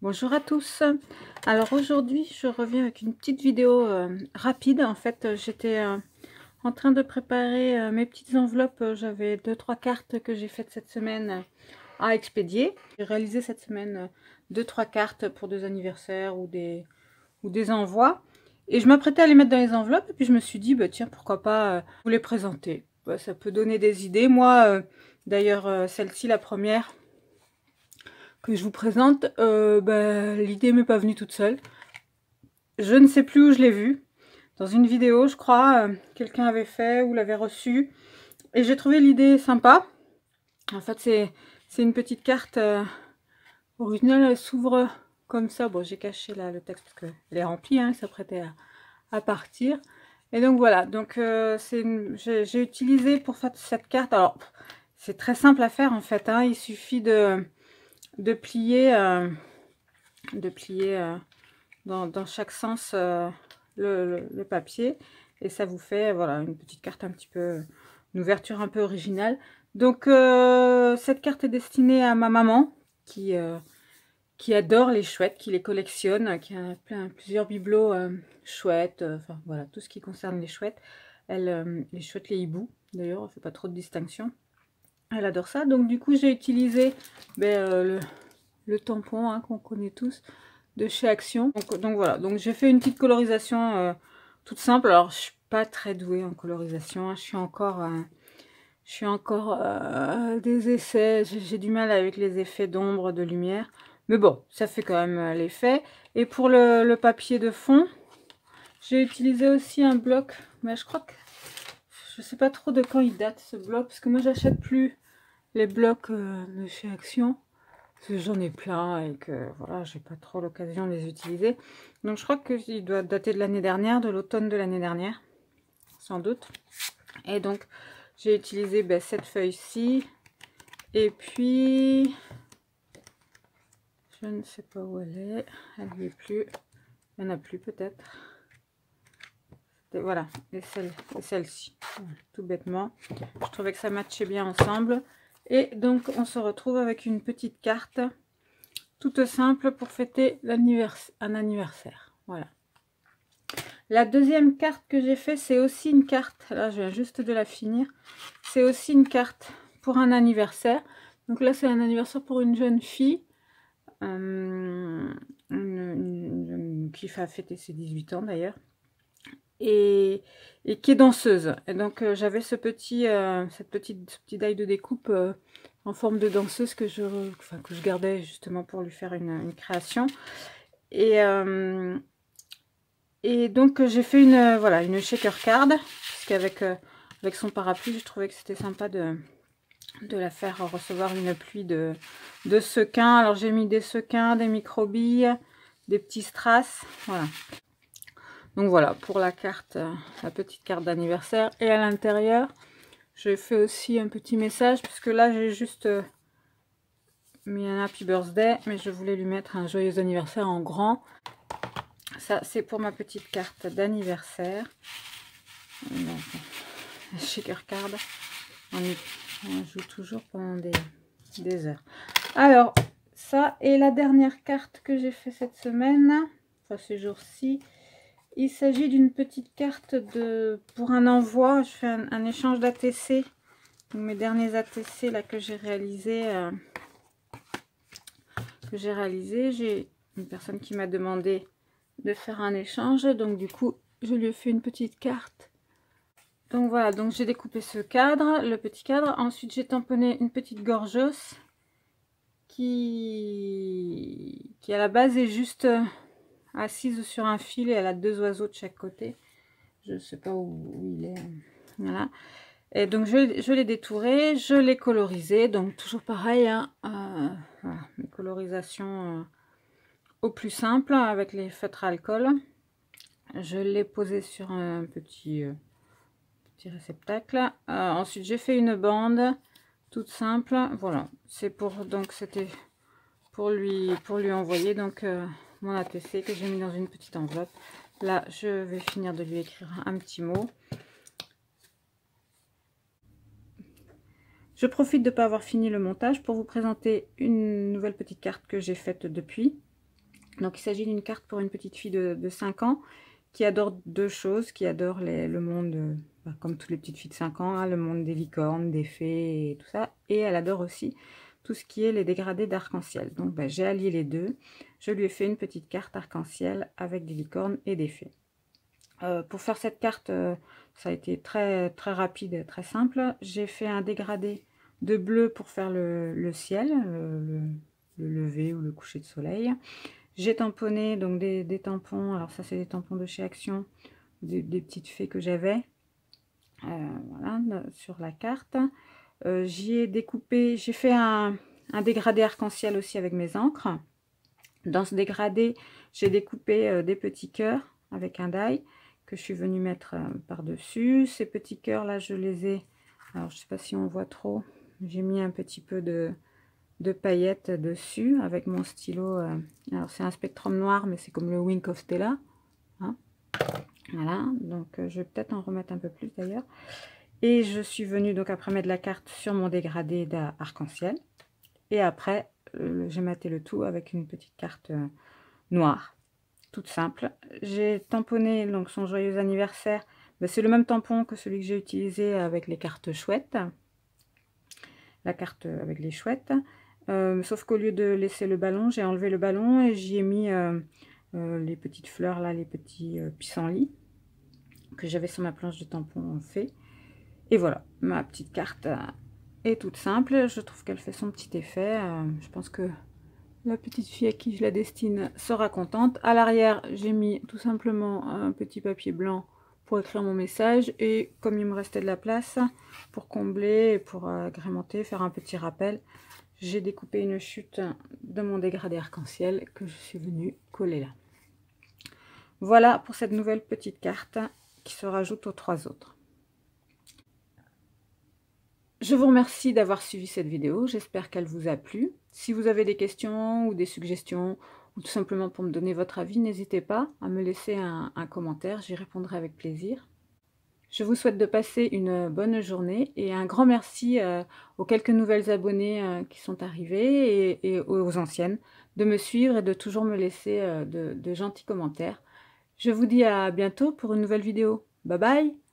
Bonjour à tous. Alors aujourd'hui, je reviens avec une petite vidéo rapide. En fait, j'étais en train de préparer mes petites enveloppes. J'avais 2-3 cartes que j'ai faites cette semaine à expédier. J'ai réalisé cette semaine 2-3 cartes pour des anniversaires ou des envois. Et je m'apprêtais à les mettre dans les enveloppes. Et puis je me suis dit, bah, tiens, pourquoi pas vous les présenter. Bah, ça peut donner des idées. Moi, d'ailleurs, celle-ci, la première que je vous présente, l'idée m'est pas venue toute seule. Je ne sais plus où je l'ai vue. Dans une vidéo, je crois, quelqu'un avait fait ou l'avait reçue. Et j'ai trouvé l'idée sympa. En fait, c'est une petite carte originale. Elle s'ouvre comme ça. Bon, j'ai caché là le texte parce qu'elle est remplie. Hein, elle s'apprêtait à partir. Et donc voilà. Donc j'ai utilisé pour faire cette carte. Alors, c'est très simple à faire en fait. Hein, il suffit de plier, dans chaque sens le papier, et ça vous fait voilà une petite carte un petit peu, une ouverture un peu originale. Donc cette carte est destinée à ma maman qui adore les chouettes, qui les collectionne, qui a plusieurs bibelots chouettes, enfin voilà, tout ce qui concerne les chouettes. Elle, les chouettes, les hiboux d'ailleurs, elle fait pas trop de distinction. Elle adore ça. Donc du coup j'ai utilisé le tampon hein, qu'on connaît tous de chez Action. Donc voilà, donc j'ai fait une petite colorisation toute simple. Alors je suis pas très douée en colorisation, hein. Je suis encore des essais, j'ai du mal avec les effets d'ombre, de lumière. Mais bon, ça fait quand même l'effet. Et pour le papier de fond, j'ai utilisé aussi un bloc, mais je crois que je sais pas trop de quand il date ce bloc, parce que moi j'achète plus les blocs de chez Action. Parce que j'en ai plein et que voilà, j'ai pas trop l'occasion de les utiliser. Donc je crois qu'il doit dater de l'année dernière, de l'automne de l'année dernière, sans doute. Et donc j'ai utilisé cette feuille-ci. Et puis, je ne sais pas où elle est. Elle n'y est plus. Il n'y en a plus peut-être. Voilà, et celle-ci. Voilà, tout bêtement. Je trouvais que ça matchait bien ensemble. Et donc on se retrouve avec une petite carte toute simple pour fêter un anniversaire. Voilà. La deuxième carte que j'ai fait, c'est aussi une carte. Là, je viens juste de la finir. C'est aussi une carte pour un anniversaire. Donc là, c'est un anniversaire pour une jeune fille qui va fêter ses 18 ans d'ailleurs. Et qui est danseuse. Et donc j'avais ce petit die de découpe en forme de danseuse que je gardais justement pour lui faire une création. Et donc j'ai fait voilà, une shaker card, parce qu'avec avec son parapluie, je trouvais que c'était sympa de la faire recevoir une pluie de sequins. Alors j'ai mis des sequins, des microbilles, des petits strass, voilà. Donc voilà, pour la carte, la petite carte d'anniversaire. Et à l'intérieur, j'ai fait aussi un petit message, puisque là j'ai juste mis un happy birthday, mais je voulais lui mettre un joyeux anniversaire en grand. Ça, c'est pour ma petite carte d'anniversaire. Shaker card. On joue toujours pendant des heures. Alors, ça est la dernière carte que j'ai fait cette semaine. Enfin, ces jours-ci. Il s'agit d'une petite carte pour un envoi. Je fais un échange d'ATC. Mes derniers ATC là que j'ai réalisé. J'ai une personne qui m'a demandé de faire un échange. Donc du coup, je lui ai fait une petite carte. Donc voilà, donc j'ai découpé ce cadre, le petit cadre. Ensuite, j'ai tamponné une petite gorgeuse qui à la base est juste assise sur un fil, et elle a deux oiseaux de chaque côté. Je ne sais pas où il est. Voilà. Et donc je l'ai détouré, je l'ai colorisé. Donc toujours pareil, hein, voilà, mes colorisations au plus simple avec les feutres à alcool. Je l'ai posé sur un petit réceptacle. Ensuite j'ai fait une bande toute simple. Voilà, c'est pour, donc c'était pour lui envoyer donc mon ATC que j'ai mis dans une petite enveloppe. Là je vais finir de lui écrire un petit mot. Je profite de ne pas avoir fini le montage pour vous présenter une nouvelle petite carte que j'ai faite depuis. Donc il s'agit d'une carte pour une petite fille de 5 ans qui adore deux choses, qui adore le monde, comme toutes les petites filles de 5 ans, hein, le monde des licornes, des fées et tout ça. Et elle adore aussi tout ce qui est les dégradés d'arc-en-ciel. Donc j'ai allié les deux. Je lui ai fait une petite carte arc-en-ciel avec des licornes et des fées. Pour faire cette carte, ça a été très, très rapide et très simple. J'ai fait un dégradé de bleu pour faire le ciel, le lever ou le coucher de soleil. J'ai tamponné donc des tampons, alors ça c'est des tampons de chez Action, des petites fées que j'avais, voilà, sur la carte. J'y ai découpé, j'ai fait un dégradé arc-en-ciel aussi avec mes encres. Dans ce dégradé, j'ai découpé des petits cœurs avec un die que je suis venue mettre par-dessus. Ces petits cœurs là, je les ai, alors je sais pas si on voit trop, j'ai mis un petit peu de paillettes dessus avec mon stylo. Alors c'est un Spectrum noir, mais c'est comme le Wink of Stella, hein. Voilà, donc je vais peut-être en remettre un peu plus d'ailleurs. Et je suis venue donc après mettre la carte sur mon dégradé d'arc-en-ciel. Et après, j'ai maté le tout avec une petite carte noire, toute simple. J'ai tamponné donc son joyeux anniversaire. Ben, c'est le même tampon que celui que j'ai utilisé avec les cartes chouettes. La carte avec les chouettes. Sauf qu'au lieu de laisser le ballon, j'ai enlevé le ballon et j'y ai mis les petites fleurs là, les petits pissenlits que j'avais sur ma planche de tampon fait. Et voilà, ma petite carte est toute simple. Je trouve qu'elle fait son petit effet. Je pense que la petite fille à qui je la destine sera contente. À l'arrière, j'ai mis tout simplement un petit papier blanc pour écrire mon message. Et comme il me restait de la place, pour combler et pour agrémenter, faire un petit rappel, j'ai découpé une chute de mon dégradé arc-en-ciel que je suis venue coller là. Voilà pour cette nouvelle petite carte qui se rajoute aux 3 autres. Je vous remercie d'avoir suivi cette vidéo, j'espère qu'elle vous a plu. Si vous avez des questions ou des suggestions, ou tout simplement pour me donner votre avis, n'hésitez pas à me laisser un commentaire, j'y répondrai avec plaisir. Je vous souhaite de passer une bonne journée et un grand merci aux quelques nouvelles abonnées qui sont arrivées et aux anciennes de me suivre et de toujours me laisser de gentils commentaires. Je vous dis à bientôt pour une nouvelle vidéo. Bye bye!